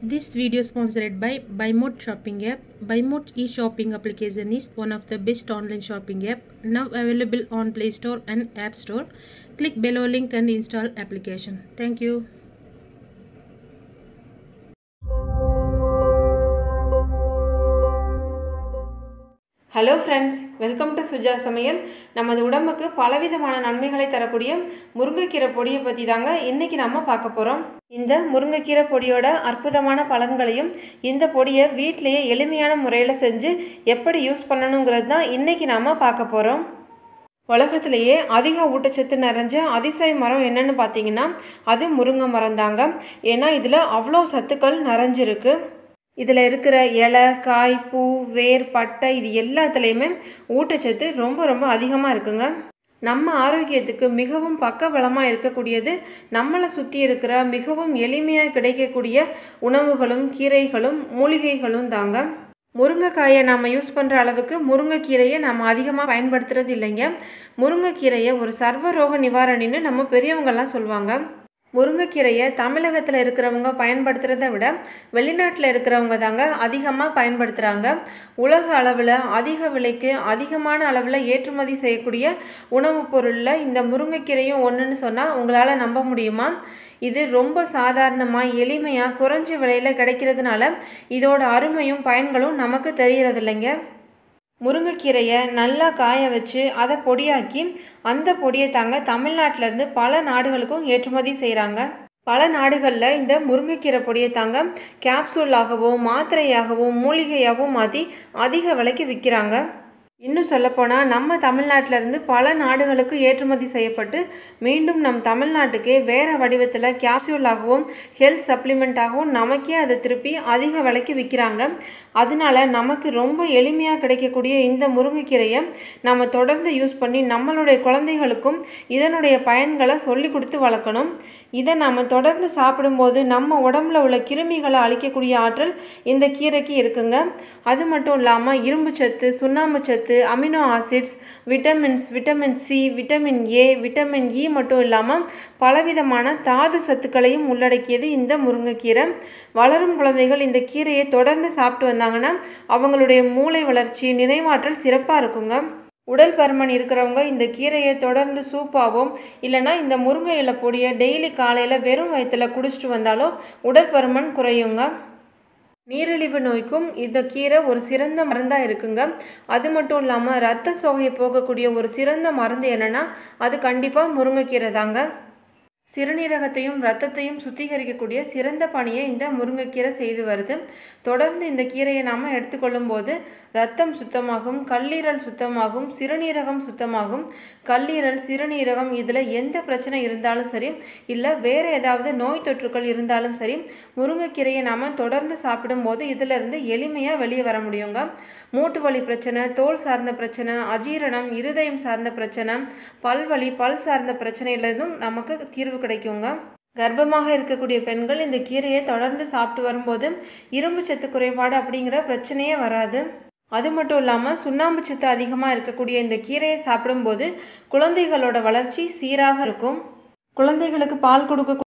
This video is sponsored by BuyMode shopping app. BuyMode e-shopping application is one of the best online shopping app now available on Play Store and App Store. Click below link and install application. Thank you. Hello friends, welcome to Suja Samayal. நமது உடம்புக்கு பலவிதமான நன்மைகளை தரக்கூடிய முருங்கைக்கீரை பொடியை பற்றி தாங்க இன்றைக்கி நம்ம பார்க்க போகிறோம். இந்த முருங்கைக்கீரை பொடியோட அற்புதமான பலன்களையும் இந்த பொடியை வீட்டிலேயே எளிமையான முறையில் செஞ்சு எப்படி யூஸ் பண்ணணுங்கிறது தான் இன்றைக்கி நாம் பார்க்க போகிறோம். உலகத்திலேயே அதிக ஊட்டச்சத்து நிறைஞ்ச அதிசய மரம் என்னன்னு பார்த்தீங்கன்னா அது முருங்கை மரம் தாங்க. ஏன்னா இதில் அவ்வளோ சத்துக்கள் நிறைஞ்சிருக்கு. இதில் இருக்கிற இலை, காய், பூ, வேர், பட்டை இது எல்லாத்துலேயுமே ஊட்டச்சத்து ரொம்ப அதிகமாக இருக்குங்க. நம்ம ஆரோக்கியத்துக்கு மிகவும் பக்கபலமாக இருக்கக்கூடியது நம்மளை சுற்றி இருக்கிற மிகவும் எளிமையாக கிடைக்கக்கூடிய உணவுகளும் கீரைகளும் மூலிகைகளும் தாங்க. முருங்கைக்காயை நாம் யூஸ் பண்ணுற அளவுக்கு முருங்கைக்கீரையை நம்ம அதிகமாக பயன்படுத்துறது இல்லைங்க. முருங்கைக்கீரையை ஒரு சர்வரோக நிவாரணின்னு நம்ம பெரியவங்கள்லாம் சொல்லுவாங்க. முருங்கைக்கீரையை தமிழகத்தில் இருக்கிறவங்க பயன்படுத்துகிறத விட வெளிநாட்டில் இருக்கிறவங்க தாங்க அதிகமாக பயன்படுத்துகிறாங்க. உலக அளவில் அதிக விலைக்கு அதிகமான அளவில் ஏற்றுமதி செய்யக்கூடிய உணவுப் பொருளில் இந்த முருங்கைக்கீரையும் ஒன்றுன்னு சொன்னால் உங்களால் நம்ப முடியுமா? இது ரொம்ப சாதாரணமாக எளிமையாக குறைஞ்ச விலையில் கிடைக்கிறதுனால இதோட அருமையும் பயன்களும் நமக்கு தெரியறதில்லைங்க. முருங்கைக்கீரையை நல்லா காய வச்சு அதை பொடியாக்கி அந்த பொடியை தாங்க தமிழ்நாட்டிலேருந்து பல நாடுகளுக்கும் ஏற்றுமதி செய்கிறாங்க. பல நாடுகளில் இந்த முருங்கைக்கீரை பொடியை தாங்க கேப்சூலாகவும் மாத்திரையாகவும் மூலிகையாகவும் மாற்றி அதிக விலைக்கு விற்கிறாங்க. இன்னும் சொல்லப்போனால் நம்ம தமிழ்நாட்டிலேருந்து பல நாடுகளுக்கு ஏற்றுமதி செய்யப்பட்டு மீண்டும் நம் தமிழ்நாட்டுக்கே வேறு வடிவத்தில் கேப்சூலாகவும் ஹெல்த் சப்ளிமெண்ட்டாகவும் நமக்கே அதை திருப்பி அதிக விலைக்கு விற்கிறாங்க. அதனால நமக்கு ரொம்ப எளிமையாக கிடைக்கக்கூடிய இந்த முருங்கைக்கீரையை நம்ம தொடர்ந்து யூஸ் பண்ணி நம்மளுடைய குழந்தைகளுக்கும் இதனுடைய பயன்களை சொல்லி கொடுத்து வளர்க்கணும். இதை நம்ம தொடர்ந்து சாப்பிடும்போது நம்ம உடம்புல உள்ள கிருமிகளை அழிக்கக்கூடிய ஆற்றல் இந்த கீரைக்கு இருக்குங்க. அது மட்டும் இல்லாமல் இரும்பு சத்து, சுண்ணாம்பு சத்து, amino acids, vitamins, vitamin C, vitamin A, vitamin E மட்டும் இல்லாமல் பலவிதமான தாது சத்துக்களையும் உள்ளடக்கியது இந்த முருங்கைக்கீரை. வளரும் குழந்தைகள் இந்த கீரையை தொடர்ந்து சாப்பிட்டு வந்தாங்கன்னா அவங்களுடைய மூளை வளர்ச்சி, நினைவாற்றல் சிறப்பாக இருக்குங்க. உடல் பருமன் இருக்கிறவங்க இந்த கீரையை தொடர்ந்து சூப்பாகவும் இல்லைனா இந்த முருங்கை இலை பொடியை டெய்லி காலையில் வெறும் வயிற்றில் குடிச்சிட்டு வந்தாலும் உடல் பருமன் குறையுங்க. நீரிழிவு நோய்க்கும் இந்த கீரை ஒரு சிறந்த மருந்தாக இருக்குங்க. அது மட்டும் இல்லாமல் இரத்த சோகையை போகக்கூடிய ஒரு சிறந்த மருந்து என்னென்னா அது கண்டிப்பாக முருங்கைக்கீரை தாங்க. சிறுநீரகத்தையும் இரத்தத்தையும் சுத்திகரிக்கக்கூடிய சிறந்த பணியை இந்த முருங்கைக்கீரை செய்து வருது. தொடர்ந்து இந்த கீரையை நாம் எடுத்துக்கொள்ளும் போது இரத்தம் சுத்தமாகும், கல்லீரல் சுத்தமாகும், சிறுநீரகம் சுத்தமாகும். கல்லீரல், சிறுநீரகம் இதில் எந்த பிரச்சனை இருந்தாலும் சரி, இல்லை வேறு ஏதாவது நோய் தொற்றுக்கள் இருந்தாலும் சரி, முருங்கைக்கீரையை நாம் தொடர்ந்து சாப்பிடும்போது இதிலிருந்து எளிமையாக வெளியே வர முடியுங்க. மூட்டு வலி பிரச்சனை, தோல் சார்ந்த பிரச்சனை, அஜீரணம், இருதயம் சார்ந்த பிரச்சனை, பல்வலி, பல் சார்ந்த பிரச்சனையிலிருந்தும் நமக்கு தீர்வு கிடைக்குங்க. கர்ப்பமாக இருக்கக்கூடிய பெண்கள் இந்த கீரையை தொடர்ந்து சாப்பிட்டு வரும்போது இரும்பு சத்து குறைபாடு அப்படிங்கிற பிரச்சனையே வராது. அது மட்டும் இல்லாமல் சுண்ணாம்பு சத்து அதிகமாக இருக்கக்கூடிய இந்த கீரையை சாப்பிடும்போது குழந்தைகளோட வளர்ச்சி சீராக இருக்கும். குழந்தைகளுக்கு பால் கொடுக்க